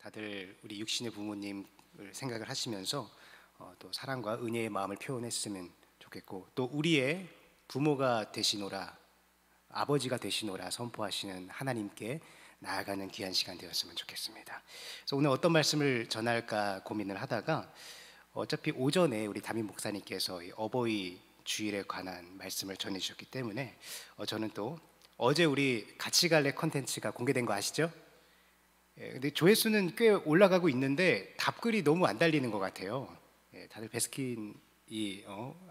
다들 우리 육신의 부모님을 생각을 하시면서 또 사랑과 은혜의 마음을 표현했으면 좋겠고, 또 우리의 부모가 되시노라, 아버지가 되시노라 선포하시는 하나님께 나아가는 귀한 시간 되었으면 좋겠습니다. 그래서 오늘 어떤 말씀을 전할까 고민을 하다가 어차피 오전에 우리 담임 목사님께서 어버이 주일에 관한 말씀을 전해주셨기 때문에 저는 또 어제 우리 같이 갈래 컨텐츠가 공개된 거 아시죠? 근데 조회수는 꽤 올라가고 있는데 답글이 너무 안 달리는 것 같아요. 다들 베스킨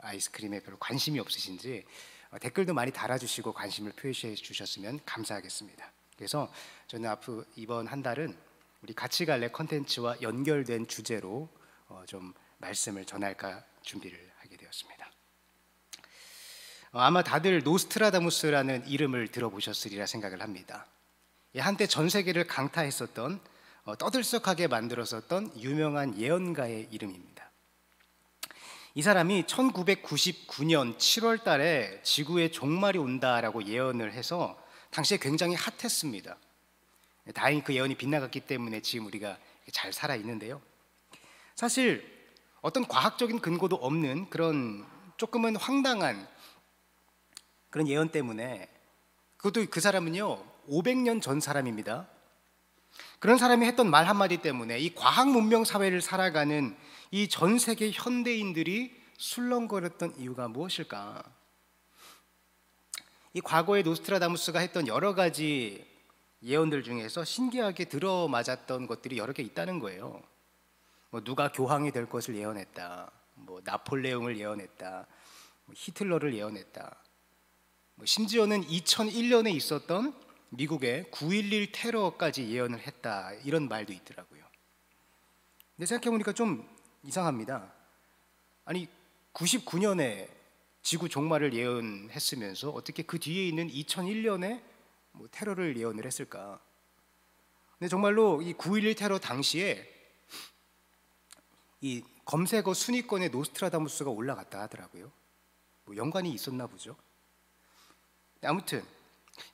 아이스크림에 별로 관심이 없으신지 댓글도 많이 달아주시고 관심을 표시해 주셨으면 감사하겠습니다. 그래서 저는 앞으로 이번 한 달은 우리 같이 갈래 컨텐츠와 연결된 주제로 좀 말씀을 전할까 준비를 하게 되었습니다. 아마 다들 노스트라다무스라는 이름을 들어보셨으리라 생각을 합니다. 한때 전 세계를 강타했었던, 떠들썩하게 만들었었던 유명한 예언가의 이름입니다. 이 사람이 1999년 7월 달에 지구에 종말이 온다라고 예언을 해서 당시에 굉장히 핫했습니다. 다행히 그 예언이 빗나갔기 때문에 지금 우리가 잘 살아있는데요, 사실 어떤 과학적인 근거도 없는 그런 조금은 황당한 그런 예언 때문에, 그것도 그 사람은요 500년 전 사람입니다. 그런 사람이 했던 말 한마디 때문에 이 과학 문명 사회를 살아가는 이 전 세계 현대인들이 술렁거렸던 이유가 무엇일까? 이 과거에 노스트라다무스가 했던 여러 가지 예언들 중에서 신기하게 들어맞았던 것들이 여러 개 있다는 거예요. 누가 교황이 될 것을 예언했다, 나폴레옹을 예언했다, 히틀러를 예언했다, 심지어는 2001년에 있었던 미국의 9.11 테러까지 예언을 했다, 이런 말도 있더라고요. 근데 생각해보니까 좀 이상합니다. 아니 99년에 지구 종말을 예언했으면서 어떻게 그 뒤에 있는 2001년에 테러를 예언을 했을까? 근데 정말로 이 9.11 테러 당시에 이 검색어 순위권에 노스트라다무스가 올라갔다 하더라고요. 연관이 있었나 보죠. 아무튼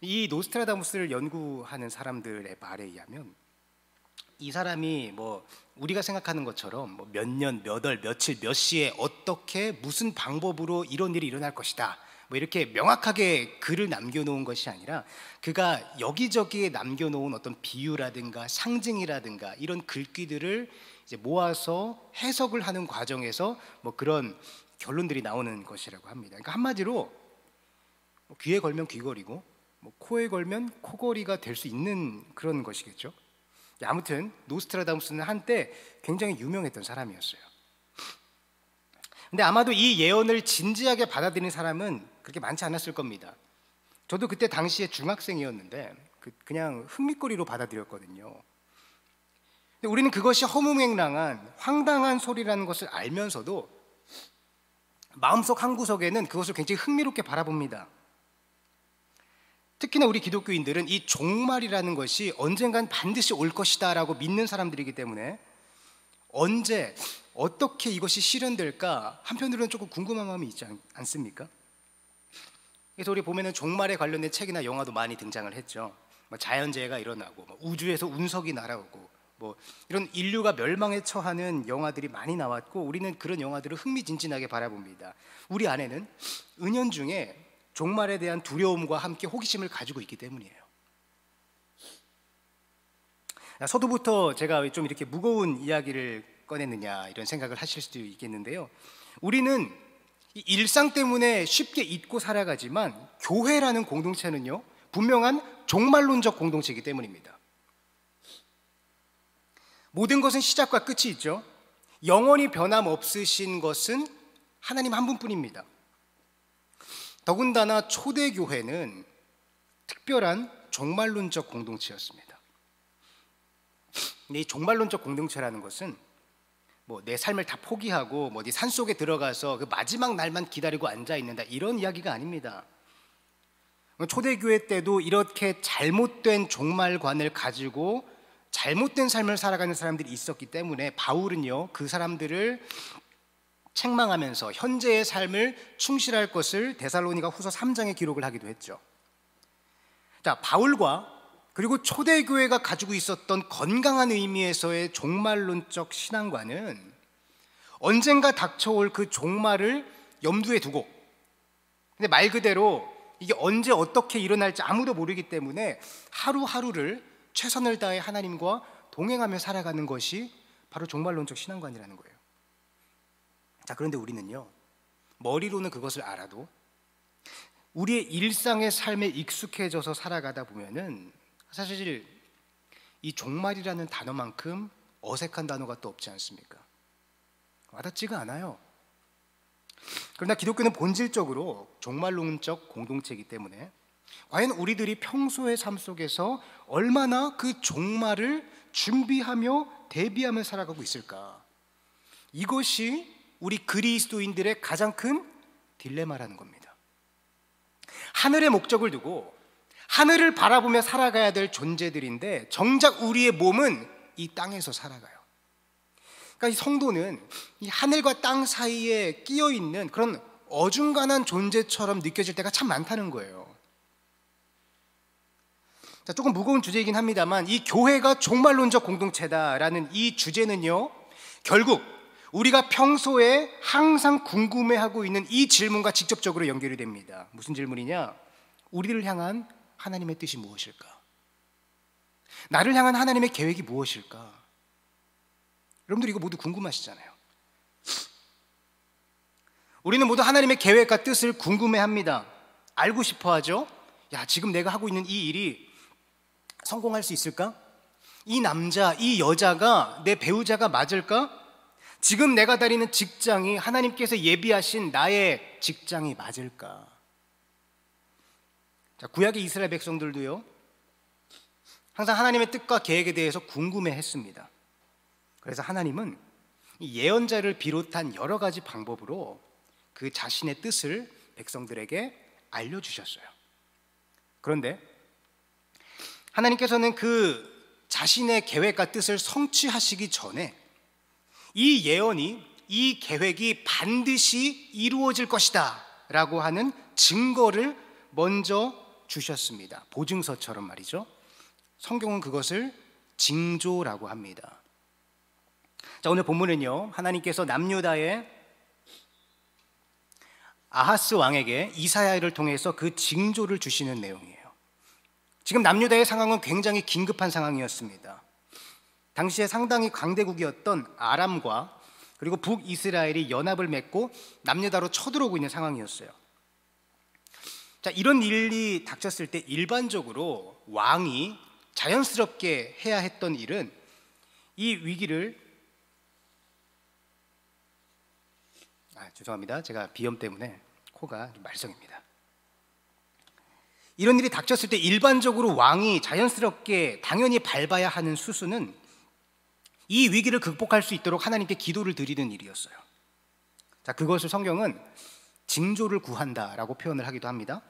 이 노스트라다무스를 연구하는 사람들의 말에 의하면 이 사람이 우리가 생각하는 것처럼 몇 년, 몇 월, 며칠, 몇 시에 어떻게 무슨 방법으로 이런 일이 일어날 것이다, 이렇게 명확하게 글을 남겨놓은 것이 아니라 그가 여기저기에 남겨놓은 어떤 비유라든가 상징이라든가 이런 글귀들을 이제 모아서 해석을 하는 과정에서 그런 결론들이 나오는 것이라고 합니다. 그러니까 한마디로 귀에 걸면 귀걸이고 코에 걸면 코걸이가 될 수 있는 그런 것이겠죠. 아무튼 노스트라다무스는 한때 굉장히 유명했던 사람이었어요. 근데 아마도 이 예언을 진지하게 받아들이는 사람은 그렇게 많지 않았을 겁니다. 저도 그때 당시에 중학생이었는데 그냥 흥미거리로 받아들였거든요. 근데 우리는 그것이 허무맹랑한 황당한 소리라는 것을 알면서도 마음속 한구석에는 그것을 굉장히 흥미롭게 바라봅니다. 특히나 우리 기독교인들은 이 종말이라는 것이 언젠간 반드시 올 것이다 라고 믿는 사람들이기 때문에 언제 어떻게 이것이 실현될까 한편으로는 조금 궁금한 마음이 있지 않습니까? 그래서 우리 보면은 종말에 관련된 책이나 영화도 많이 등장을 했죠. 자연재해가 일어나고 우주에서 운석이 날아오고 이런 인류가 멸망에 처하는 영화들이 많이 나왔고, 우리는 그런 영화들을 흥미진진하게 바라봅니다. 우리 안에는 은연중에 종말에 대한 두려움과 함께 호기심을 가지고 있기 때문이에요. 서두부터 제가 좀 이렇게 무거운 이야기를 꺼냈느냐 이런 생각을 하실 수도 있겠는데요, 우리는 일상 때문에 쉽게 잊고 살아가지만 교회라는 공동체는요 분명한 종말론적 공동체이기 때문입니다. 모든 것은 시작과 끝이 있죠. 영원히 변함없으신 것은 하나님 한 분뿐입니다. 더군다나 초대교회는 특별한 종말론적 공동체였습니다. 근데 이 종말론적 공동체라는 것은 내 삶을 다 포기하고 어디 산속에 들어가서 그 마지막 날만 기다리고 앉아있는다, 이런 이야기가 아닙니다. 초대교회 때도 이렇게 잘못된 종말관을 가지고 잘못된 삶을 살아가는 사람들이 있었기 때문에 바울은요 그 사람들을 책망하면서 현재의 삶을 충실할 것을 데살로니가 후서 3장에 기록을 하기도 했죠. 자, 바울과 그리고 초대교회가 가지고 있었던 건강한 의미에서의 종말론적 신앙과는 언젠가 닥쳐올 그 종말을 염두에 두고, 근데 말 그대로 이게 언제 어떻게 일어날지 아무도 모르기 때문에 하루하루를 최선을 다해 하나님과 동행하며 살아가는 것이 바로 종말론적 신앙관이라는 거예요. 자, 그런데 우리는요, 머리로는 그것을 알아도 우리의 일상의 삶에 익숙해져서 살아가다 보면은 사실 이 종말이라는 단어만큼 어색한 단어가 또 없지 않습니까? 와닿지가 않아요. 그러나 기독교는 본질적으로 종말론적 공동체이기 때문에 과연 우리들이 평소의 삶 속에서 얼마나 그 종말을 준비하며 대비하며 살아가고 있을까? 이것이 우리 그리스도인들의 가장 큰 딜레마라는 겁니다. 하늘의 목적을 두고 하늘을 바라보며 살아가야 될 존재들인데 정작 우리의 몸은 이 땅에서 살아가요. 그러니까 이 성도는 이 하늘과 땅 사이에 끼어 있는 그런 어중간한 존재처럼 느껴질 때가 참 많다는 거예요. 자, 조금 무거운 주제이긴 합니다만 이 교회가 종말론적 공동체다라는 이 주제는요, 결국 우리가 평소에 항상 궁금해하고 있는 이 질문과 직접적으로 연결이 됩니다. 무슨 질문이냐? 우리를 향한 하나님의 뜻이 무엇일까? 나를 향한 하나님의 계획이 무엇일까? 여러분들 이거 모두 궁금하시잖아요. 우리는 모두 하나님의 계획과 뜻을 궁금해합니다. 알고 싶어하죠. 야, 지금 내가 하고 있는 이 일이 성공할 수 있을까? 이 남자, 이 여자가 내 배우자가 맞을까? 지금 내가 다니는 직장이 하나님께서 예비하신 나의 직장이 맞을까? 자, 구약의 이스라엘 백성들도요, 항상 하나님의 뜻과 계획에 대해서 궁금해했습니다. 그래서 하나님은 이 예언자를 비롯한 여러 가지 방법으로 그 자신의 뜻을 백성들에게 알려주셨어요. 그런데 하나님께서는 그 자신의 계획과 뜻을 성취하시기 전에 이 예언이, 이 계획이 반드시 이루어질 것이다 라고 하는 증거를 먼저 주셨습니다. 보증서처럼 말이죠. 성경은 그것을 징조라고 합니다. 자, 오늘 본문은요, 하나님께서 남유다의 아하스 왕에게 이사야를 통해서 그 징조를 주시는 내용이에요. 지금 남유다의 상황은 굉장히 긴급한 상황이었습니다. 당시에 상당히 강대국이었던 아람과 그리고 북이스라엘이 연합을 맺고 남유다로 쳐들어오고 있는 상황이었어요. 자, 이런 일이 닥쳤을 때 일반적으로 왕이 자연스럽게 해야 했던 일은 이 위기를 죄송합니다. 제가 비염 때문에 코가 좀 말썽입니다. 이런 일이 닥쳤을 때 일반적으로 왕이 자연스럽게 당연히 밟아야 하는 수순은 이 위기를 극복할 수 있도록 하나님께 기도를 드리는 일이었어요. 자, 그것을 성경은 징조를 구한다라고 표현을 하기도 합니다.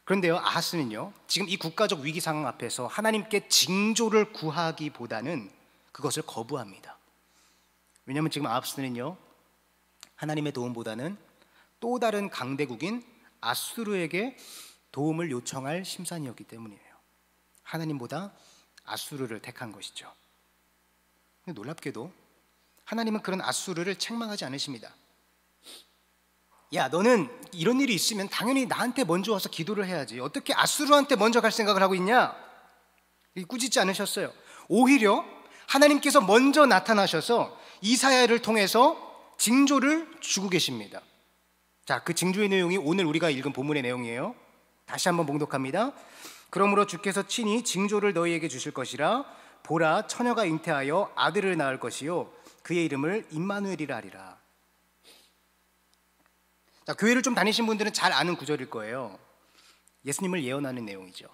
그런데요, 아하스는요, 지금 이 국가적 위기 상황 앞에서 하나님께 징조를 구하기보다는 그것을 거부합니다. 왜냐하면 지금 아하스는요, 하나님의 도움보다는 또 다른 강대국인 아수르에게 도움을 요청할 심산이었기 때문이에요. 하나님보다 아수르를 택한 것이죠. 근데 놀랍게도 하나님은 그런 아수르를 책망하지 않으십니다. 야, 너는 이런 일이 있으면 당연히 나한테 먼저 와서 기도를 해야지. 어떻게 아수르한테 먼저 갈 생각을 하고 있냐? 꾸짖지 않으셨어요. 오히려 하나님께서 먼저 나타나셔서 이사야를 통해서 징조를 주고 계십니다. 자, 그 징조의 내용이 오늘 우리가 읽은 본문의 내용이에요. 다시 한번 봉독합니다. 그러므로 주께서 친히 징조를 너희에게 주실 것이라. 보라, 처녀가 잉태하여 아들을 낳을 것이요 그의 이름을 임마누엘이라 하리라. 자, 교회를 좀 다니신 분들은 잘 아는 구절일 거예요. 예수님을 예언하는 내용이죠.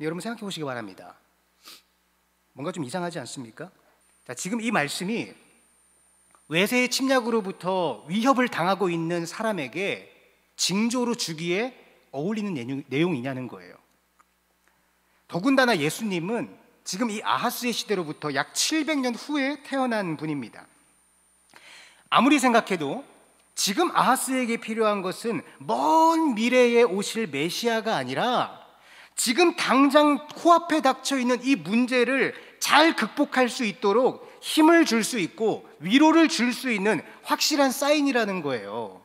여러분 생각해 보시기 바랍니다. 뭔가 좀 이상하지 않습니까? 자, 지금 이 말씀이 외세의 침략으로부터 위협을 당하고 있는 사람에게 징조로 주기에 어울리는 내용이냐는 거예요. 더군다나 예수님은 지금 이 아하스의 시대로부터 약 700년 후에 태어난 분입니다. 아무리 생각해도 지금 아하스에게 필요한 것은 먼 미래에 오실 메시아가 아니라 지금 당장 코앞에 닥쳐 있는 이 문제를 잘 극복할 수 있도록 힘을 줄 수 있고 위로를 줄 수 있는 확실한 사인이라는 거예요.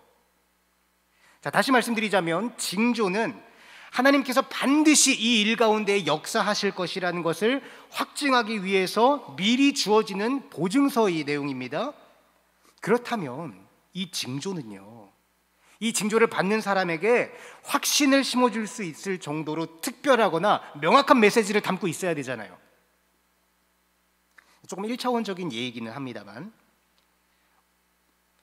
자, 다시 말씀드리자면 징조는 하나님께서 반드시 이 일 가운데 역사하실 것이라는 것을 확증하기 위해서 미리 주어지는 보증서의 내용입니다. 그렇다면 이 징조는요, 이 징조를 받는 사람에게 확신을 심어줄 수 있을 정도로 특별하거나 명확한 메시지를 담고 있어야 되잖아요. 조금 1차원적인 얘기는 합니다만,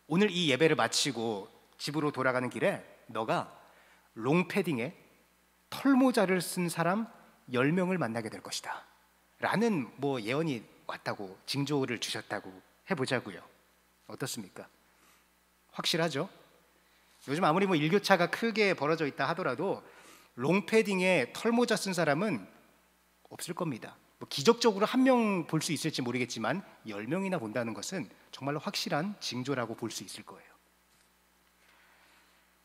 오늘 이 예배를 마치고 집으로 돌아가는 길에 너가 롱패딩에 털모자를 쓴 사람 10명을 만나게 될 것이다 라는 예언이 왔다고, 징조를 주셨다고 해보자고요. 어떻습니까? 확실하죠? 요즘 아무리 일교차가 크게 벌어져 있다 하더라도 롱패딩에 털모자 쓴 사람은 없을 겁니다. 기적적으로 1명 볼 수 있을지 모르겠지만 10명이나 본다는 것은 정말로 확실한 징조라고 볼 수 있을 거예요.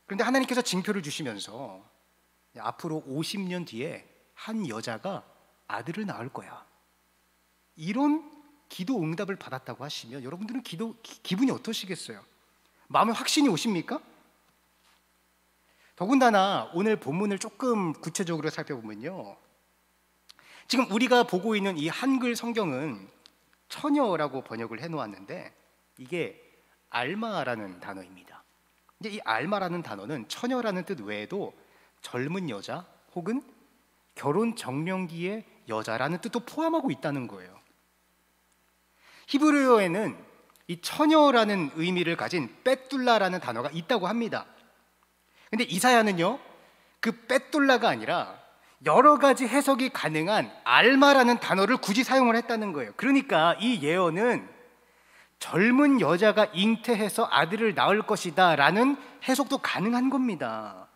그런데 하나님께서 징표를 주시면서 앞으로 50년 뒤에 한 여자가 아들을 낳을 거야, 이런 기도 응답을 받았다고 하시면 여러분들은 기분이 어떠시겠어요? 마음에 확신이 오십니까? 더군다나 오늘 본문을 조금 구체적으로 살펴보면요, 지금 우리가 보고 있는 이 한글 성경은 처녀라고 번역을 해놓았는데 이게 알마라는 단어입니다. 근데 이 알마라는 단어는 처녀라는 뜻 외에도 젊은 여자 혹은 결혼 정년기의 여자라는 뜻도 포함하고 있다는 거예요. 히브리어에는 이 처녀라는 의미를 가진 벳둘라라는 단어가 있다고 합니다. 근데 이사야는요, 그 벳둘라가 아니라 여러 가지 해석이 가능한 알마라는 단어를 굳이 사용을 했다는 거예요. 그러니까 이 예언은 젊은 여자가 잉태해서 아들을 낳을 것이다 라는 해석도 가능한 겁니다.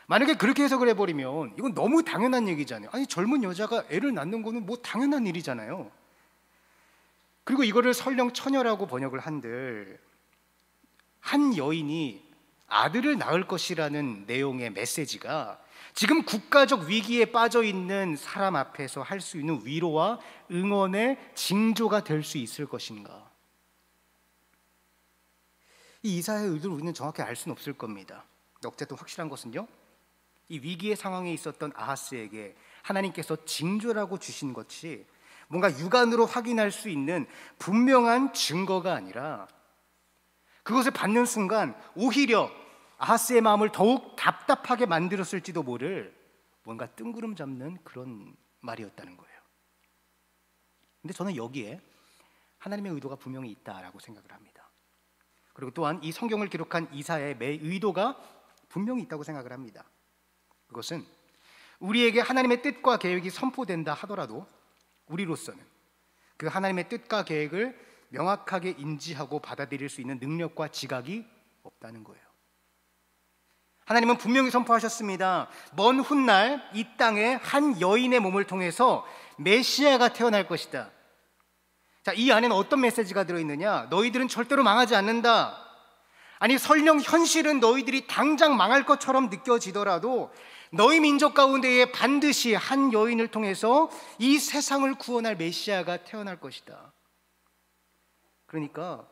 만약에 그렇게 해석을 해버리면 이건 너무 당연한 얘기잖아요. 아니, 젊은 여자가 애를 낳는 거는 당연한 일이잖아요. 그리고 이거를 설령 처녀라고 번역을 한들 한 여인이 아들을 낳을 것이라는 내용의 메시지가 지금 국가적 위기에 빠져 있는 사람 앞에서 할 수 있는 위로와 응원의 징조가 될 수 있을 것인가? 이 이사야의 의도를 우리는 정확히 알 수는 없을 겁니다. 어쨌든 확실한 것은요, 이 위기의 상황에 있었던 아하스에게 하나님께서 징조라고 주신 것이 뭔가 육안으로 확인할 수 있는 분명한 증거가 아니라 그것을 받는 순간 오히려 아하스의 마음을 더욱 답답하게 만들었을지도 모를 뭔가 뜬구름 잡는 그런 말이었다는 거예요. 근데 저는 여기에 하나님의 의도가 분명히 있다라고 생각을 합니다. 그리고 또한 이 성경을 기록한 이사야의 의도가 분명히 있다고 생각을 합니다. 그것은 우리에게 하나님의 뜻과 계획이 선포된다 하더라도 우리로서는 그 하나님의 뜻과 계획을 명확하게 인지하고 받아들일 수 있는 능력과 지각이 없다는 거예요. 하나님은 분명히 선포하셨습니다. 먼 훗날 이 땅에 한 여인의 몸을 통해서 메시아가 태어날 것이다. 자, 이 안에는 어떤 메시지가 들어있느냐? 너희들은 절대로 망하지 않는다. 아니, 설령 현실은 너희들이 당장 망할 것처럼 느껴지더라도 너희 민족 가운데에 반드시 한 여인을 통해서 이 세상을 구원할 메시아가 태어날 것이다. 그러니까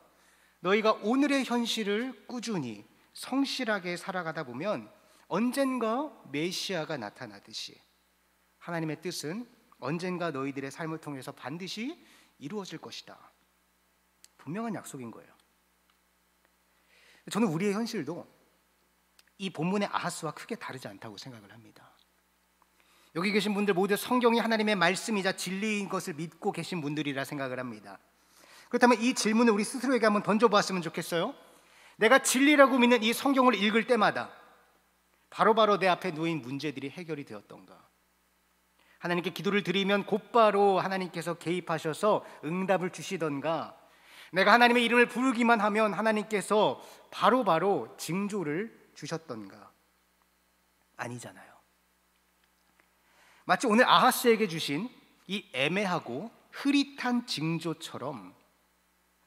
너희가 오늘의 현실을 꾸준히 성실하게 살아가다 보면 언젠가 메시아가 나타나듯이 하나님의 뜻은 언젠가 너희들의 삶을 통해서 반드시 이루어질 것이다. 분명한 약속인 거예요. 저는 우리의 현실도 이 본문의 아하스와 크게 다르지 않다고 생각을 합니다. 여기 계신 분들 모두 성경이 하나님의 말씀이자 진리인 것을 믿고 계신 분들이라 생각을 합니다. 그렇다면 이 질문을 우리 스스로에게 한번 던져보았으면 좋겠어요. 내가 진리라고 믿는 이 성경을 읽을 때마다 바로바로 내 앞에 놓인 문제들이 해결이 되었던가? 하나님께 기도를 드리면 곧바로 하나님께서 개입하셔서 응답을 주시던가? 내가 하나님의 이름을 부르기만 하면 하나님께서 바로바로 징조를 주셨던가? 아니잖아요. 마치 오늘 아하스에게 주신 이 애매하고 흐릿한 징조처럼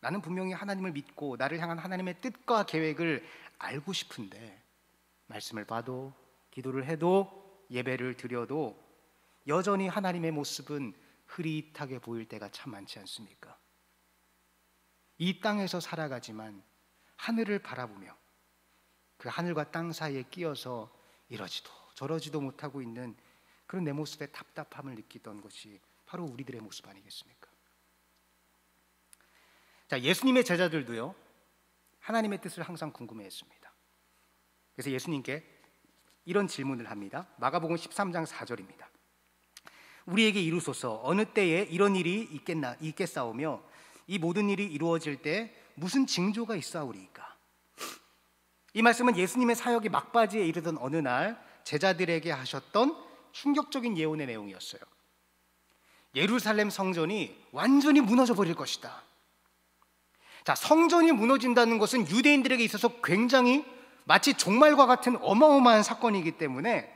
나는 분명히 하나님을 믿고 나를 향한 하나님의 뜻과 계획을 알고 싶은데 말씀을 봐도 기도를 해도 예배를 드려도 여전히 하나님의 모습은 흐릿하게 보일 때가 참 많지 않습니까? 이 땅에서 살아가지만 하늘을 바라보며 그 하늘과 땅 사이에 끼어서 이러지도 저러지도 못하고 있는 그런 내 모습에 답답함을 느끼던 것이 바로 우리들의 모습 아니겠습니까? 자, 예수님의 제자들도요, 하나님의 뜻을 항상 궁금해했습니다. 그래서 예수님께 이런 질문을 합니다. 마가복음 13장 4절입니다. 우리에게 이루소서 어느 때에 이런 일이 있겠사오며 이 모든 일이 이루어질 때 무슨 징조가 있사오리이까? 이 말씀은 예수님의 사역이 막바지에 이르던 어느 날 제자들에게 하셨던 충격적인 예언의 내용이었어요. 예루살렘 성전이 완전히 무너져 버릴 것이다. 자, 성전이 무너진다는 것은 유대인들에게 있어서 굉장히 마치 종말과 같은 어마어마한 사건이기 때문에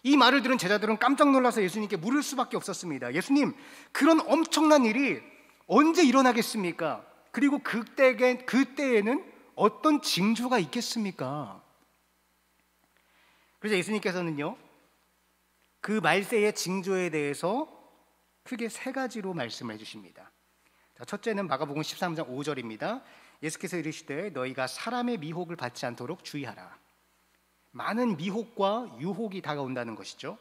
이 말을 들은 제자들은 깜짝 놀라서 예수님께 물을 수밖에 없었습니다. 예수님, 그런 엄청난 일이 언제 일어나겠습니까? 그리고 그때에는 어떤 징조가 있겠습니까? 그래서 예수님께서는요, 그 말세의 징조에 대해서 크게 세 가지로 말씀해 주십니다. 자, 첫째는 마가복음 13장 5절입니다. 예수께서 이르시되 너희가 사람의 미혹을 받지 않도록 주의하라. 많은 미혹과 유혹이 다가온다는 것이죠.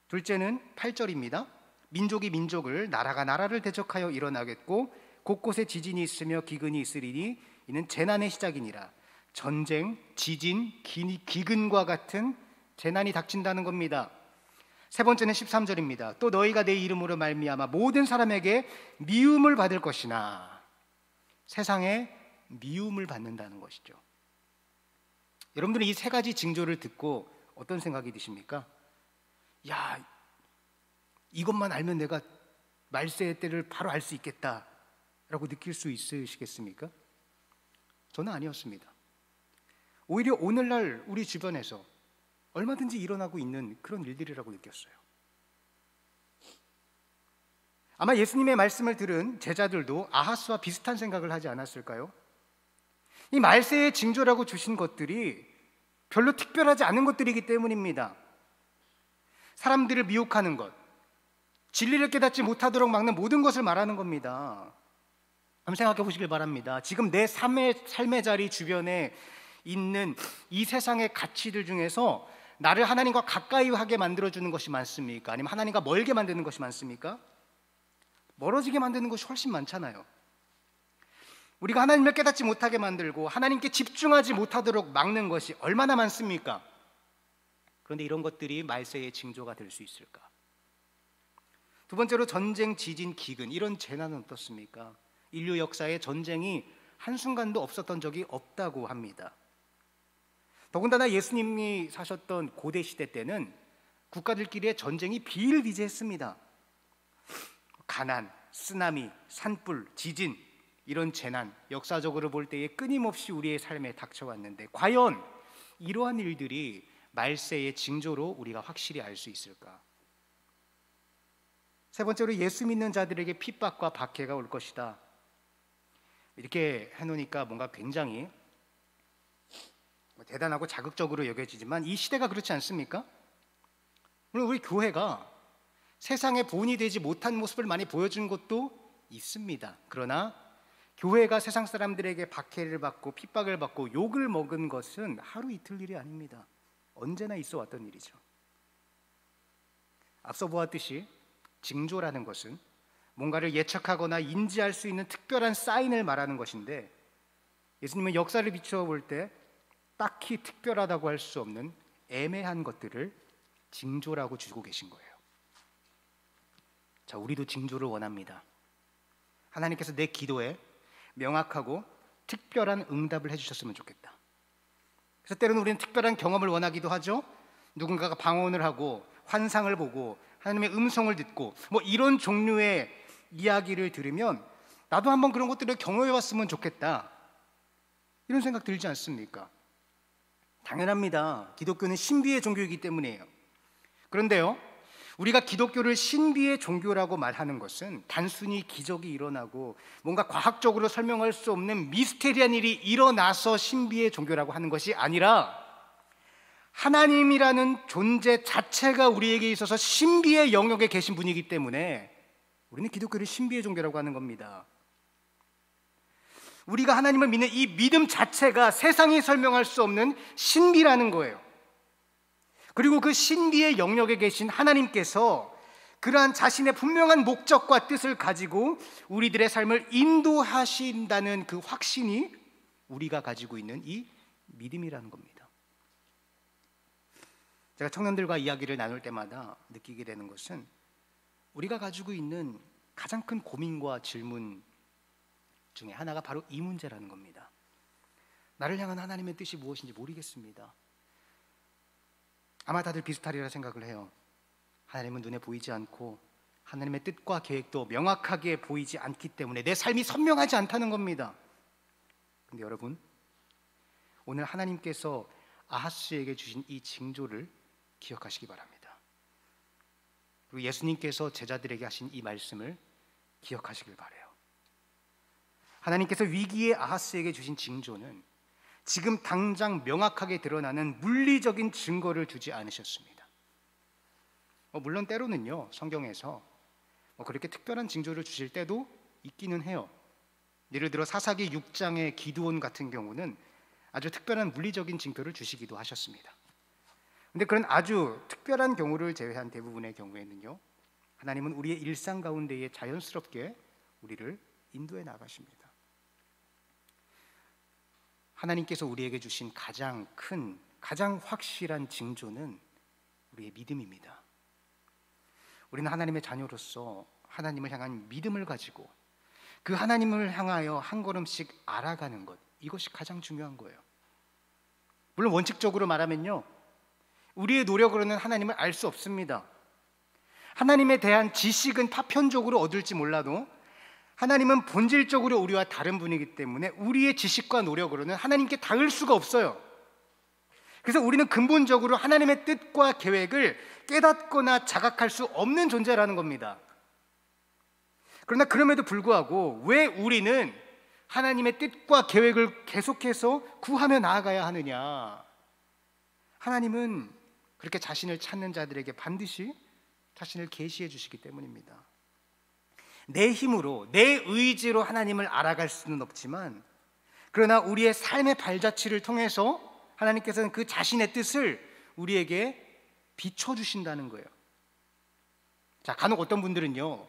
둘째는 8절입니다. 민족이 민족을, 나라가 나라를 대적하여 일어나겠고 곳곳에 지진이 있으며 기근이 있으리니 이는 재난의 시작이니라. 전쟁, 지진, 기근과 같은 재난이 닥친다는 겁니다. 세 번째는 13절입니다. 또 너희가 내 이름으로 말미암아 모든 사람에게 미움을 받을 것이나, 세상에 미움을 받는다는 것이죠. 여러분들은 이 세 가지 징조를 듣고 어떤 생각이 드십니까? 야, 이것만 알면 내가 말세의 때를 바로 알 수 있겠다라고 느낄 수 있으시겠습니까? 저는 아니었습니다. 오히려 오늘날 우리 주변에서 얼마든지 일어나고 있는 그런 일들이라고 느꼈어요. 아마 예수님의 말씀을 들은 제자들도 아하스와 비슷한 생각을 하지 않았을까요? 이 말세의 징조라고 주신 것들이 별로 특별하지 않은 것들이기 때문입니다. 사람들을 미혹하는 것, 진리를 깨닫지 못하도록 막는 모든 것을 말하는 겁니다. 한번 생각해 보시길 바랍니다. 지금 내 삶의 자리 주변에 있는 이 세상의 가치들 중에서 나를 하나님과 가까이 하게 만들어주는 것이 많습니까? 아니면 하나님과 멀게 만드는 것이 많습니까? 멀어지게 만드는 것이 훨씬 많잖아요. 우리가 하나님을 깨닫지 못하게 만들고 하나님께 집중하지 못하도록 막는 것이 얼마나 많습니까? 그런데 이런 것들이 말세의 징조가 될 수 있을까? 두 번째로 전쟁, 지진, 기근, 이런 재난은 어떻습니까? 인류 역사에 전쟁이 한순간도 없었던 적이 없다고 합니다. 더군다나 예수님이 사셨던 고대 시대 때는 국가들끼리의 전쟁이 비일비재했습니다. 가난, 쓰나미, 산불, 지진, 이런 재난, 역사적으로 볼 때에 끊임없이 우리의 삶에 닥쳐왔는데 과연 이러한 일들이 말세의 징조로 우리가 확실히 알 수 있을까? 세 번째로 예수 믿는 자들에게 핍박과 박해가 올 것이다. 이렇게 해놓으니까 뭔가 굉장히 대단하고 자극적으로 여겨지지만 이 시대가 그렇지 않습니까? 물론 우리 교회가 세상에 본이 되지 못한 모습을 많이 보여준 것도 있습니다. 그러나 교회가 세상 사람들에게 박해를 받고 핍박을 받고 욕을 먹은 것은 하루 이틀 일이 아닙니다. 언제나 있어 왔던 일이죠. 앞서 보았듯이 징조라는 것은 뭔가를 예측하거나 인지할 수 있는 특별한 사인을 말하는 것인데, 예수님은 역사를 비추어 볼 때 딱히 특별하다고 할 수 없는 애매한 것들을 징조라고 주고 계신 거예요. 자, 우리도 징조를 원합니다. 하나님께서 내 기도에 명확하고 특별한 응답을 해주셨으면 좋겠다. 그래서 때로는 우리는 특별한 경험을 원하기도 하죠. 누군가가 방언을 하고 환상을 보고 하나님의 음성을 듣고 뭐 이런 종류의 이야기를 들으면 나도 한번 그런 것들을 경험해 봤으면 좋겠다, 이런 생각 들지 않습니까? 당연합니다. 기독교는 신비의 종교이기 때문이에요. 그런데요, 우리가 기독교를 신비의 종교라고 말하는 것은 단순히 기적이 일어나고 뭔가 과학적으로 설명할 수 없는 미스테리한 일이 일어나서 신비의 종교라고 하는 것이 아니라 하나님이라는 존재 자체가 우리에게 있어서 신비의 영역에 계신 분이기 때문에 우리는 기독교를 신비의 종교라고 하는 겁니다. 우리가 하나님을 믿는 이 믿음 자체가 세상이 설명할 수 없는 신비라는 거예요. 그리고 그 신비의 영역에 계신 하나님께서 그러한 자신의 분명한 목적과 뜻을 가지고 우리들의 삶을 인도하신다는 그 확신이 우리가 가지고 있는 이 믿음이라는 겁니다. 제가 청년들과 이야기를 나눌 때마다 느끼게 되는 것은 우리가 가지고 있는 가장 큰 고민과 질문 중에 하나가 바로 이 문제라는 겁니다. 나를 향한 하나님의 뜻이 무엇인지 모르겠습니다. 아마 다들 비슷하리라 생각을 해요. 하나님은 눈에 보이지 않고 하나님의 뜻과 계획도 명확하게 보이지 않기 때문에 내 삶이 선명하지 않다는 겁니다. 근데 여러분, 오늘 하나님께서 아하스에게 주신 이 징조를 기억하시기 바랍니다. 그리고 예수님께서 제자들에게 하신 이 말씀을 기억하시길 바라요. 하나님께서 위기의 아하스에게 주신 징조는 지금 당장 명확하게 드러나는 물리적인 증거를 주지 않으셨습니다. 물론 때로는요, 성경에서 그렇게 특별한 징조를 주실 때도 있기는 해요. 예를 들어 사사기 6장의 기드온 같은 경우는 아주 특별한 물리적인 징표를 주시기도 하셨습니다. 그런데 그런 아주 특별한 경우를 제외한 대부분의 경우에는요, 하나님은 우리의 일상 가운데에 자연스럽게 우리를 인도해 나가십니다. 하나님께서 우리에게 주신 가장 큰, 가장 확실한 징조는 우리의 믿음입니다. 우리는 하나님의 자녀로서 하나님을 향한 믿음을 가지고 그 하나님을 향하여 한 걸음씩 알아가는 것, 이것이 가장 중요한 거예요. 물론 원칙적으로 말하면요, 우리의 노력으로는 하나님을 알 수 없습니다. 하나님에 대한 지식은 파편적으로 얻을지 몰라도 하나님은 본질적으로 우리와 다른 분이기 때문에 우리의 지식과 노력으로는 하나님께 닿을 수가 없어요. 그래서 우리는 근본적으로 하나님의 뜻과 계획을 깨닫거나 자각할 수 없는 존재라는 겁니다. 그러나 그럼에도 불구하고 왜 우리는 하나님의 뜻과 계획을 계속해서 구하며 나아가야 하느냐? 하나님은 그렇게 자신을 찾는 자들에게 반드시 자신을 계시해 주시기 때문입니다. 내 힘으로, 내 의지로 하나님을 알아갈 수는 없지만, 그러나 우리의 삶의 발자취를 통해서 하나님께서는 그 자신의 뜻을 우리에게 비춰주신다는 거예요. 자, 간혹 어떤 분들은요,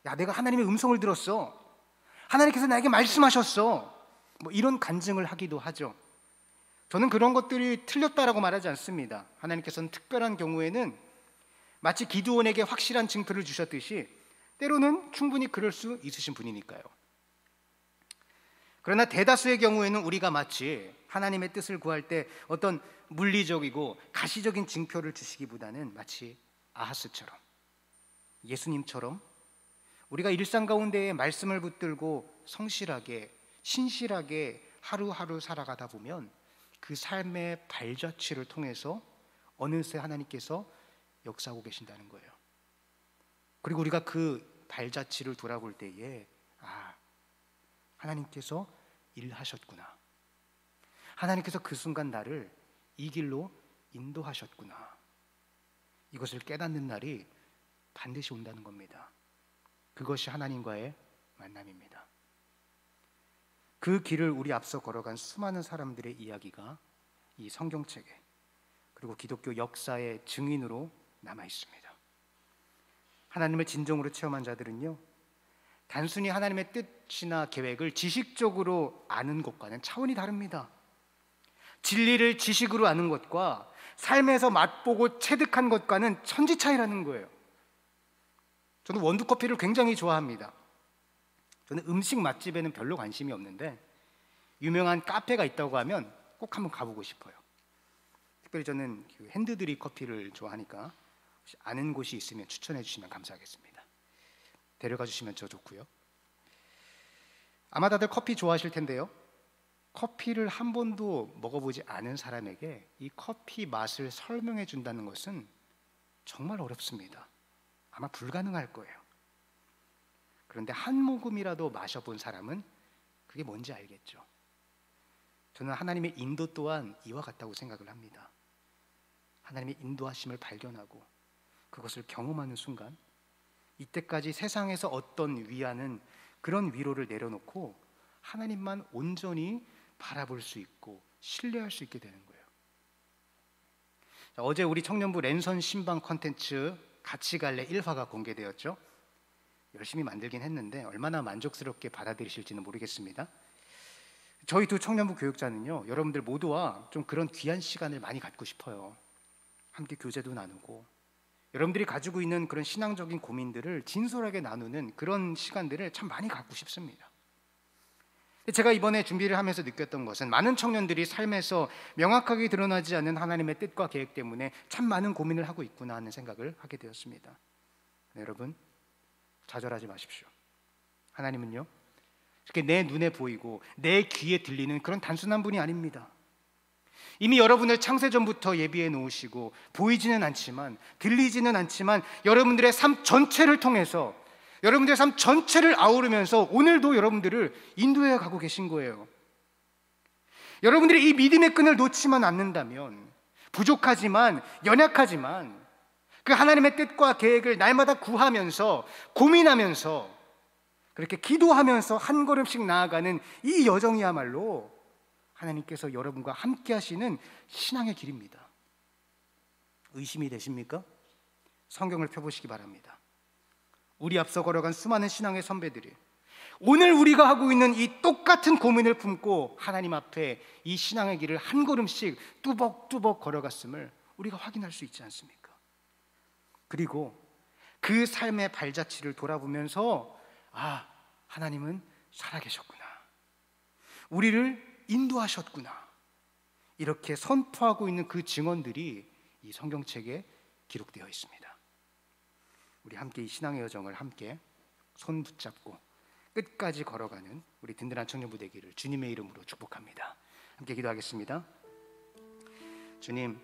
야, 내가 하나님의 음성을 들었어, 하나님께서 나에게 말씀하셨어, 이런 간증을 하기도 하죠. 저는 그런 것들이 틀렸다라고 말하지 않습니다. 하나님께서는 특별한 경우에는 마치 기드온에게 확실한 징표를 주셨듯이 때로는 충분히 그럴 수 있으신 분이니까요. 그러나 대다수의 경우에는 우리가 마치 하나님의 뜻을 구할 때 어떤 물리적이고 가시적인 징표를 주시기보다는 마치 아하스처럼, 예수님처럼 우리가 일상 가운데에 말씀을 붙들고 성실하게, 신실하게 하루하루 살아가다 보면 그 삶의 발자취를 통해서 어느새 하나님께서 역사하고 계신다는 거예요. 그리고 우리가 그 발자취를 돌아볼 때에 하나님께서 일하셨구나, 하나님께서 그 순간 나를 이 길로 인도하셨구나, 이것을 깨닫는 날이 반드시 온다는 겁니다. 그것이 하나님과의 만남입니다. 그 길을 우리 앞서 걸어간 수많은 사람들의 이야기가 이 성경책에, 그리고 기독교 역사의 증인으로 남아 있습니다. 하나님을 진정으로 체험한 자들은요, 단순히 하나님의 뜻이나 계획을 지식적으로 아는 것과는 차원이 다릅니다. 진리를 지식으로 아는 것과 삶에서 맛보고 체득한 것과는 천지 차이라는 거예요. 저는 원두커피를 굉장히 좋아합니다. 저는 음식 맛집에는 별로 관심이 없는데 유명한 카페가 있다고 하면 꼭 한번 가보고 싶어요. 특별히 저는 핸드드립 커피를 좋아하니까 혹시 아는 곳이 있으면 추천해 주시면 감사하겠습니다. 데려가 주시면 저 좋고요. 아마 다들 커피 좋아하실 텐데요, 커피를 한 번도 먹어보지 않은 사람에게 이 커피 맛을 설명해 준다는 것은 정말 어렵습니다. 아마 불가능할 거예요. 그런데 한 모금이라도 마셔본 사람은 그게 뭔지 알겠죠. 저는 하나님의 인도 또한 이와 같다고 생각을 합니다. 하나님의 인도하심을 발견하고 그것을 경험하는 순간, 이때까지 세상에서 어떤 위안은 그런 위로를 내려놓고 하나님만 온전히 바라볼 수 있고 신뢰할 수 있게 되는 거예요. 자, 어제 우리 청년부 랜선 신방 콘텐츠 같이 갈래 1화가 공개되었죠. 열심히 만들긴 했는데 얼마나 만족스럽게 받아들이실지는 모르겠습니다. 저희 두 청년부 교육자는요, 여러분들 모두와 좀 그런 귀한 시간을 많이 갖고 싶어요. 함께 교제도 나누고 여러분들이 가지고 있는 그런 신앙적인 고민들을 진솔하게 나누는 그런 시간들을 참 많이 갖고 싶습니다. 제가 이번에 준비를 하면서 느꼈던 것은 많은 청년들이 삶에서 명확하게 드러나지 않는 하나님의 뜻과 계획 때문에 참 많은 고민을 하고 있구나 하는 생각을 하게 되었습니다. 여러분, 좌절하지 마십시오. 하나님은요, 이렇게 내 눈에 보이고 내 귀에 들리는 그런 단순한 분이 아닙니다. 이미 여러분을 창세전부터 예비해 놓으시고 보이지는 않지만, 들리지는 않지만 여러분들의 삶 전체를 통해서, 여러분들의 삶 전체를 아우르면서 오늘도 여러분들을 인도해 가고 계신 거예요. 여러분들이 이 믿음의 끈을 놓지만 않는다면, 부족하지만 연약하지만 그 하나님의 뜻과 계획을 날마다 구하면서 고민하면서 그렇게 기도하면서 한 걸음씩 나아가는 이 여정이야말로 하나님께서 여러분과 함께 하시는 신앙의 길입니다. 의심이 되십니까? 성경을 펴보시기 바랍니다. 우리 앞서 걸어간 수많은 신앙의 선배들이 오늘 우리가 하고 있는 이 똑같은 고민을 품고 하나님 앞에 이 신앙의 길을 한 걸음씩 뚜벅뚜벅 걸어갔음을 우리가 확인할 수 있지 않습니까? 그리고 그 삶의 발자취를 돌아보면서 하나님은 살아계셨구나, 우리를 인도하셨구나, 이렇게 선포하고 있는 그 증언들이 이 성경책에 기록되어 있습니다. 우리 함께 이 신앙의 여정을 함께 손 붙잡고 끝까지 걸어가는 우리 든든한 청년부 되기를 주님의 이름으로 축복합니다. 함께 기도하겠습니다. 주님,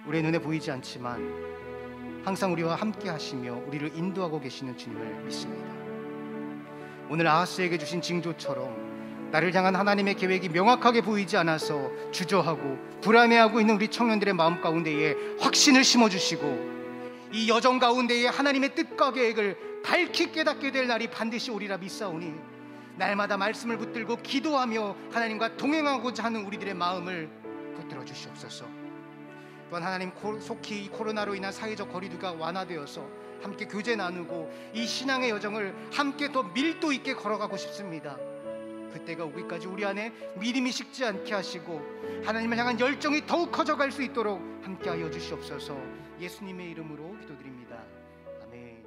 우리의 눈에 보이지 않지만 항상 우리와 함께 하시며 우리를 인도하고 계시는 주님을 믿습니다. 오늘 아하스에게 주신 징조처럼 나를 향한 하나님의 계획이 명확하게 보이지 않아서 주저하고 불안해하고 있는 우리 청년들의 마음 가운데에 확신을 심어주시고 이 여정 가운데에 하나님의 뜻과 계획을 밝히 깨닫게 될 날이 반드시 오리라 믿사오니 날마다 말씀을 붙들고 기도하며 하나님과 동행하고자 하는 우리들의 마음을 붙들어 주시옵소서. 또한 하나님, 속히 코로나로 인한 사회적 거리두기가 완화되어서 함께 교제 나누고 이 신앙의 여정을 함께 더 밀도 있게 걸어가고 싶습니다. 그때가 오기까지 우리 안에 믿음이 식지 않게 하시고 하나님을 향한 열정이 더욱 커져갈 수 있도록 함께하여 주시옵소서. 예수님의 이름으로 기도드립니다. 아멘.